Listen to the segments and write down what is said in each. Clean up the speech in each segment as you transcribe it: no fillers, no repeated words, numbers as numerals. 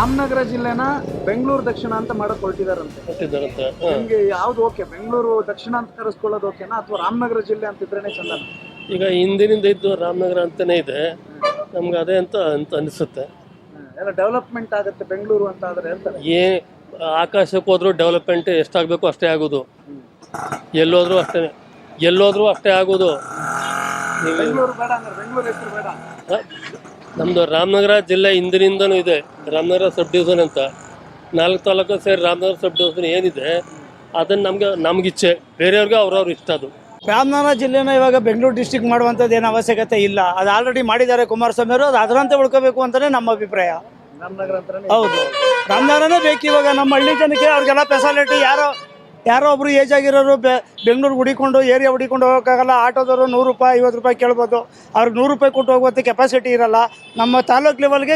ರಾಮನಗರ ಜಿಲ್ಲೆನ ಬೆಂಗಳೂರು ದಕ್ಷಿಣ ಅಂತ ಮಾಡಕ್ ಹೊರಟಿದಾರಂತೆ. ನಿಮ್ಗೆ ಯಾವ್ದು ಓಕೆ, ಬೆಂಗಳೂರು ದಕ್ಷಿಣ ಅಂತ ಕರೆಸ್ಕೊಳ್ಳೋದು ಓಕೆನಾ ಅಥವಾ ರಾಮನಗರ ಜಿಲ್ಲೆ ಅಂತಿದ್ರೇನೆ ಚಂದ? ಈಗ ಹಿಂದಿನಿಂದ ಇದ್ದು ರಾಮನಗರ ಅಂತಾನೆ ಇದೆ, ನಮ್ಗೆ ಅದೇ ಅಂತ ಅನಿಸುತ್ತೆ. ಎಲ್ಲ ಡೆವಲಪ್ಮೆಂಟ್ ಆಗುತ್ತೆ ಬೆಂಗಳೂರು ಅಂತ ಆದ್ರೆ ಹೇಳ್ತಾರೆ. ಆಕಾಶಕ್ಕೆ ಹೋದ್ರು ಡೆವಲಪ್ಮೆಂಟ್ ಎಷ್ಟಾಗಬೇಕು ಅಷ್ಟೇ ಆಗೋದು, ಎಲ್ಲೋದ್ರೂ ಅಷ್ಟೇ ಆಗೋದು. ಬೆಂಗಳೂರು ಬೇಡ ಅಂದ್ರೆ ಬೆಂಗಳೂರು ಹೆಸರು ಬೇಡ. ನಮ್ದು ರಾಮನಗರ ಜಿಲ್ಲೆ ಹಿಂದಿನಿಂದನೂ ಇದೆ, ರಾಮನಗರ ಸಬ್ ಡಿವಿಷನ್ ಅಂತ 4 ತಾಲೂಕು ಸೇರಿ ರಾಮನಗರ ಸಬ್ ಡಿವಿಷನ್ ಏನಿದೆ ಅದನ್ನ ನಮ್ಗಿಚ್ಛೆ, ಬೇರೆಯವ್ರಿಗೆ ಅವ್ರವ್ರ ಇಷ್ಟ. ಅದು ರಾಮನಗರ ಜಿಲ್ಲೆನ ಇವಾಗ ಬೆಂಗಳೂರು ಡಿಸ್ಟಿಕ್ ಮಾಡುವಂಥದ್ದು ಏನು ಅವಶ್ಯಕತೆ ಇಲ್ಲ, ಅದು ಆಲ್ರೆಡಿ ಮಾಡಿದ್ದಾರೆ ಕುಮಾರಸ್ವಾಮಿ ಅವರು, ಅದು ಅದರಂತೆ ಉಳ್ಕೋಬೇಕು ಅಂತಾನೆ ನಮ್ಮ ಅಭಿಪ್ರಾಯ. ರಾಮನಗರ ಅಂತಾನೆ ಹೌದು, ರಾಮನಗರನೇ ಬೇಕು ಇವಾಗ ನಮ್ಮ ಹಳ್ಳಿ ಜನಕ್ಕೆ. ಅವ್ರಿಗೆಲ್ಲ ಫೆಸಿಲಿಟಿ, ಯಾರೋ ಒಬ್ರು ಏಜ್ ಆಗಿರೋರು ಬೆಂಗಳೂರು ಹುಡಿಕೊಂಡು ಏರಿಯಾ ಹುಡಿಕೊಂಡು ಹೋಗೋಕ್ಕಾಗಲ್ಲ. ಆಟೋದವರು 100 ರೂಪಾಯಿ 50 ರೂಪಾಯಿ ಕೇಳ್ಬೋದು, ಅವ್ರಿಗೆ 100 ರೂಪಾಯಿ ಕೊಟ್ಟು ಹೋಗುವಂಥ ಕೆಪಾಸಿಟಿ ಇರಲ್ಲ. ನಮ್ಮ ತಾಲೂಕು ಲೆವೆಲ್ಗೆ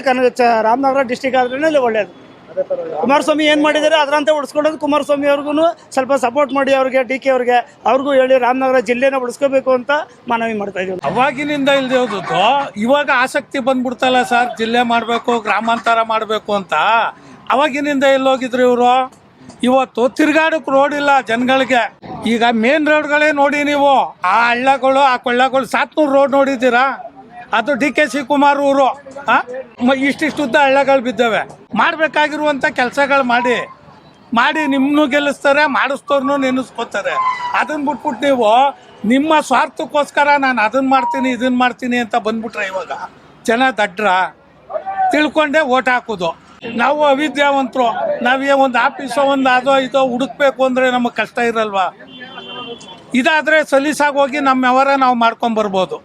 ರಾಮನಗರ ಡಿಸ್ಟಿಕ್ ಆದ್ರೇ ಒಳ್ಳೇದು. ಕುಮಾರಸ್ವಾಮಿ ಏನು ಮಾಡಿದ್ದಾರೆ ಅದರಂತೆ ಉಳಿಸ್ಕೊಳ್ಳೋದು. ಕುಮಾರಸ್ವಾಮಿ ಅವ್ರಿಗೂ ಸ್ವಲ್ಪ ಸಪೋರ್ಟ್ ಮಾಡಿ, ಅವ್ರಿಗೆ DK ಅವ್ರಿಗೆ ಅವ್ರಿಗೂ ಹೇಳಿ ರಾಮನಗರ ಜಿಲ್ಲೆನ ಉಳಿಸ್ಕೋಬೇಕು ಅಂತ ಮನವಿ ಮಾಡ್ತಾ ಇದ್ದೀವಿ. ಅವಾಗಿನಿಂದ ಇಲ್ಲದೆ ಹೋದದ್ದು ಇವಾಗ ಆಸಕ್ತಿ ಬಂದ್ಬಿಡ್ತಲ್ಲ ಸರ್, ಜಿಲ್ಲೆ ಮಾಡಬೇಕು ಗ್ರಾಮಾಂತರ ಮಾಡಬೇಕು ಅಂತ. ಅವಾಗಿನಿಂದ ಎಲ್ಲೋಗಿದ್ರು ಇವರು. ಇವತ್ತು ತಿರ್ಗಾಡಕ್ಕೆ ರೋಡ್ ಇಲ್ಲ ಜನಗಳಿಗೆ. ಈಗ ಮೇನ್ ರೋಡ್ಗಳೇ ನೋಡಿ ನೀವು, ಆ ಹಳ್ಳಗಳು ಆ ಕೊಳ್ಳಗಳು. 700 ರೋಡ್ ನೋಡಿದ್ದೀರಾ? ಅದು DK ಶಿವಕುಮಾರ್ ಊರು. ಇಷ್ಟಿಷ್ಟುದ್ದ ಹಳ್ಳಗಳು ಬಿದ್ದವೆ. ಮಾಡಬೇಕಾಗಿರುವಂಥ ಕೆಲಸಗಳು ಮಾಡಿ ನಿಮ್ಮನ್ನು ಗೆಲ್ಲಿಸ್ತಾರೆ, ಮಾಡಿಸ್ತವ್ರನ್ನೂ ನೆನೆಸ್ಕೋತಾರೆ. ಅದನ್ನ ಬಿಟ್ಬಿಟ್ಟು ನೀವು ನಿಮ್ಮ ಸ್ವಾರ್ಥಕ್ಕೋಸ್ಕರ ನಾನು ಅದನ್ನ ಮಾಡ್ತೀನಿ ಇದನ್ನ ಮಾಡ್ತೀನಿ ಅಂತ ಬಂದ್ಬಿಟ್ರೆ ಇವಾಗ ಜನ ದಡ್ರ ತಿಳ್ಕೊಂಡೇ ಓಟ್ ಹಾಕೋದು. ನಾವು ಅವಿದ್ಯಾವಂತರು, ನಾವೇ ಒಂದು ಆಫೀಸೋ ಒಂದು ಅದೋ ಇದೋ ಹುಡುಕ್ಬೇಕು ಅಂದರೆ ನಮಗೆ ಕಷ್ಟ ಇರಲ್ವಾ? ಇದಾದರೆ ಸಲೀಸಾಗಿ ಹೋಗಿ ನಮ್ಮ ವ್ಯವಹಾರ ನಾವು ಮಾಡ್ಕೊಂಬರ್ಬೋದು.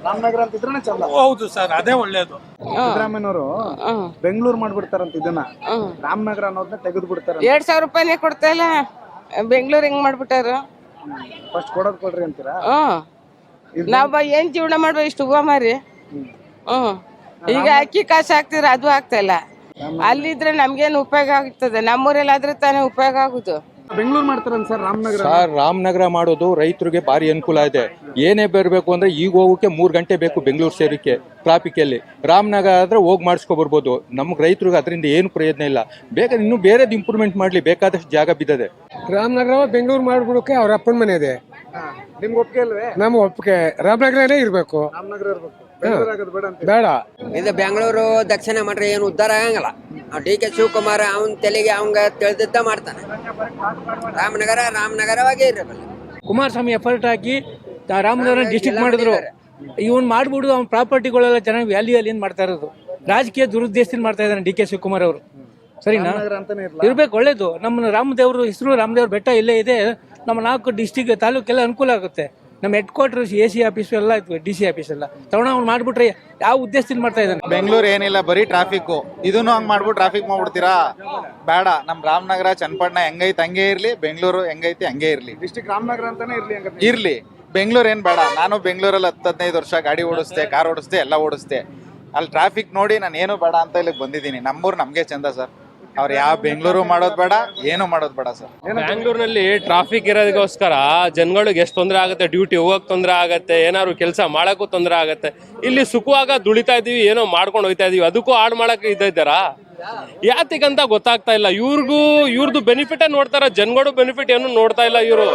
ರಾಮನಗರ ಅಂತಿದ್ರೆ ಚಂದ. ಹೌದು ಸರ್, ಅದೇ ಒಳ್ಳೇದು. ಸಿದ್ದರಾಮಯ್ಯನವರು ಬೆಂಗಳೂರು ಮಾಡ್ಬಿಡ್ತಾರಂತ, ಇದನ್ನ ರಾಮನಗರ ಅನ್ನೋದನ್ನ ತೆಗೆದು ಬಿಡ್ತಾರ. 2,000 ರೂಪಾಯಿನೇ ಕೊಡ್ತಾ ಇಲ್ಲ, ಬೆಂಗಳೂರು ಹೆಂಗ್ ಮಾಡ್ಬಿಟ್ಟಾರ? ಫಸ್ಟ್ ಕೊಡೋದ್ ಕೊಡ್ರಿ ಅಂತೀರಾ? ನಾವ್ ಏನ್ ಜೀವನ ಮಾಡುವ ಇಷ್ಟು ಹೂವ ಮಾರಿ. ಈಗ ಅಕ್ಕಿ ಕಾಸು ಹಾಕ್ತಿದ್ರ, ಅದು ಆಗ್ತಾ ಇಲ್ಲ. ಅಲ್ಲಿದ್ರೆ ನಮ್ಗೇನು ಉಪಯೋಗ ಆಗ್ತದೆ? ನಮ್ಮೂರಲ್ಲಾದ್ರೆ ತಾನೇ ಉಪಯೋಗ ಆಗುದು. ಬೆಂಗಳೂರು ಮಾಡ್ತಾರಂತ ಸರ್ ರಾಮನಗರ. ಸರ್ ರಾಮನಗರ ಮಾಡೋದು ರೈತರಿಗೆ ಭಾರಿ ಅನುಕೂಲ ಇದೆ. ಏನೇ ಬರಬೇಕು ಅಂದ್ರೆ ಈಗ ಹೋಗೋಕೆ 3 ಗಂಟೆ ಬೇಕು ಬೆಂಗಳೂರು ಸೇರಿಕೆ ಟ್ರಾಫಿಕ್ ಅಲ್ಲಿ. ರಾಮನಗರ ಆದ್ರೆ ಹೋಗಿ ಮಾಡಿಸ್ಕೊಬರ್ಬೋದು. ನಮ್ಗೆ ರೈತರಿಗೆ ಅದರಿಂದ ಏನು ಪ್ರಯೋಜನ ಇಲ್ಲ. ಬೇಕಾದ್ರೆ ಇನ್ನೂ ಬೇರೆದು ಇಂಪ್ರೂವ್ಮೆಂಟ್ ಮಾಡ್ಲಿ, ಬೇಕಾದಷ್ಟು ಜಾಗ ಬಿದ್ದದೆ. ರಾಮನಗರ ಬೆಂಗಳೂರು ಮಾಡ್ಬಿಡೋಕೆ ಅವ್ರ ಅಪ್ಪನ ಮನೆ ಇದೆ. ನಿಮ್ಗೆ ಒಪ್ಪಿಗೆ ಅಲ್ವೇ? ನಮ್ಮ ಒಪ್ಪಿಗೆ ರಾಮನಗರನೇ ಇರ್ಬೇಕು. ರಾಮನಗರ ಇರ್ಬೇಕು, ಬೇಡ. ಇದು ಬೆಂಗಳೂರು ದಕ್ಷಿಣ ಮಾಡ್ರೆ ಏನು ಉದ್ಧಾರ ಆಗಂಗಿಲ್ಲ. DK ಶಿವಕುಮಾರ್ ಅವನ ತೆಲಿಗೆ ಅವಂಗ ತಿಳಿದಿದ್ದ ಮಾಡ್ತಾನೆ. ರಾಮನಗರವಾಗೇ ಇರಬೇಕು. ಕುಮಾರಸ್ವಾಮಿ ಎಫರ್ಟ್ ಹಾಕಿ ರಾಮನಗರ ಡಿಸ್ಟಿಕ್ ಮಾಡಿದ್ರು. ಇವನ್ ಮಾಡ್ಬಿಡುದು ಅವ್ನ ಪ್ರಾಪರ್ಟಿಗಳೆಲ್ಲ ಚೆನ್ನಾಗಿ ವ್ಯಾಲ್ಯೂ ಅಲ್ಲಿ ಏನ್ ಮಾಡ್ತಾ ಇರೋದು. ರಾಜಕೀಯ ದುರುದ್ದೇಶದಿಂದ ಮಾಡ್ತಾ ಇದ್ದಾನೆ DK ಶಿವಕುಮಾರ್ ಅವರು. ಸರಿನಾ? ಇರ್ಬೇಕು, ಒಳ್ಳೇದು. ನಮ್ಮ ರಾಮದೇವ್ರ ಹೆಸರು, ರಾಮದೇವ್ರ ಬೆಟ್ಟ ಇಲ್ಲೇ ಇದೆ. ನಮ್ಮ 4 ಡಿಸ್ಟಿಕ್ ತಾಲೂಕೆಲ್ಲ ಅನುಕೂಲ ಆಗುತ್ತೆ. ನಮ್ಮ ಹೆಡ್ ಕ್ವಾರ್ಟರ್ಸ್ AC ಆಫೀಸ್ ಎಲ್ಲ ಇತ್ತು, DC ಆಫೀಸ್ ಎಲ್ಲ ತಗೊಂಡು ಅವ್ನು ಮಾಡ್ಬಿಟ್ರೆ ಯಾವ ಉದ್ದೇಶದಿಂದ ಮಾಡ್ತಾ ಇದ್ದಾನೆ? ಬೆಂಗಳೂರು ಏನಿಲ್ಲ, ಬರೀ ಟ್ರಾಫಿಕ್. ಇದನ್ನು ಹಂಗ್ ಮಾಡ್ಬಿಟ್ಟು ಟ್ರಾಫಿಕ್ ಮಾಡ್ಬಿಡ್ತೀರಾ? ಬೇಡ. ನಮ್ ರಾಮನಗರ ಚನ್ನಪಟ್ಟಣ ಹೆಂಗೈತೆ ಹಂಗೆ ಇರ್ಲಿ, ಬೆಂಗಳೂರು ಹೆಂಗೈತಿ ಹಂಗೆ ಇರ್ಲಿ. ಡಿಸ್ಟ್ರಿಕ್ಟ್ ರಾಮನಗರ ಅಂತಾನೆ ಇರ್ಲಿ. ಬೆಂಗಳೂರು ಏನ್ ಬೇಡ. ನಾನು ಬೆಂಗಳೂರಲ್ಲಿ 10-15 ವರ್ಷ ಗಾಡಿ ಓಡಿಸ್ದೆ, ಕಾರ್ ಓಡಿಸ್ದೆ, ಎಲ್ಲ ಓಡಿಸ್ದೆ. ಅಲ್ಲಿ ಟ್ರಾಫಿಕ್ ನೋಡಿ ನಾನು ಏನು ಬೇಡ ಅಂತ ಇಲ್ಲಿಗೆ ಬಂದಿದ್ದೀನಿ. ನಮ್ಮೂರು ನಮ್ಗೆ ಚಂದ ಸರ್. ಅವ್ರು ಯಾವ ಬೆಂಗಳೂರು ಮಾಡೋದು ಬೇಡ, ಏನು ಮಾಡೋದು ಬೇಡ ಸರ್. ಬ್ಯಾಂಗ್ಳೂರ್ನಲ್ಲಿ ಟ್ರಾಫಿಕ್ ಇರೋದಕ್ಕೋಸ್ಕರ ಜನಗಳಿಗೆ ಎಷ್ಟು ತೊಂದರೆ ಆಗುತ್ತೆ, ಡ್ಯೂಟಿ ಹೋಗಕ್ ತೊಂದರೆ ಆಗುತ್ತೆ, ಏನಾದ್ರು ಕೆಲಸ ಮಾಡಕ್ಕೂ ತೊಂದರೆ ಆಗುತ್ತೆ. ಇಲ್ಲಿ ಸುಖವಾಗ ದುಡಿತಾ ಇದೀವಿ, ಏನೋ ಮಾಡ್ಕೊಂಡು ಹೋಗ್ತಾ ಇದೀವಿ, ಅದಕ್ಕೂ ಹಾಳು ಮಾಡಕ್ಕೆ ಇದ್ದಾರಾ? ಯಾತಿಗಂತ ಗೊತ್ತಾಗ್ತಾ ಇಲ್ಲ. ಇವ್ರದ್ದು ಬೆನಿಫಿಟ್ ನೋಡ್ತಾರ, ಜನಗಳು ಬೆನಿಫಿಟ್ ಏನು ನೋಡ್ತಾ ಇಲ್ಲ ಇವರು.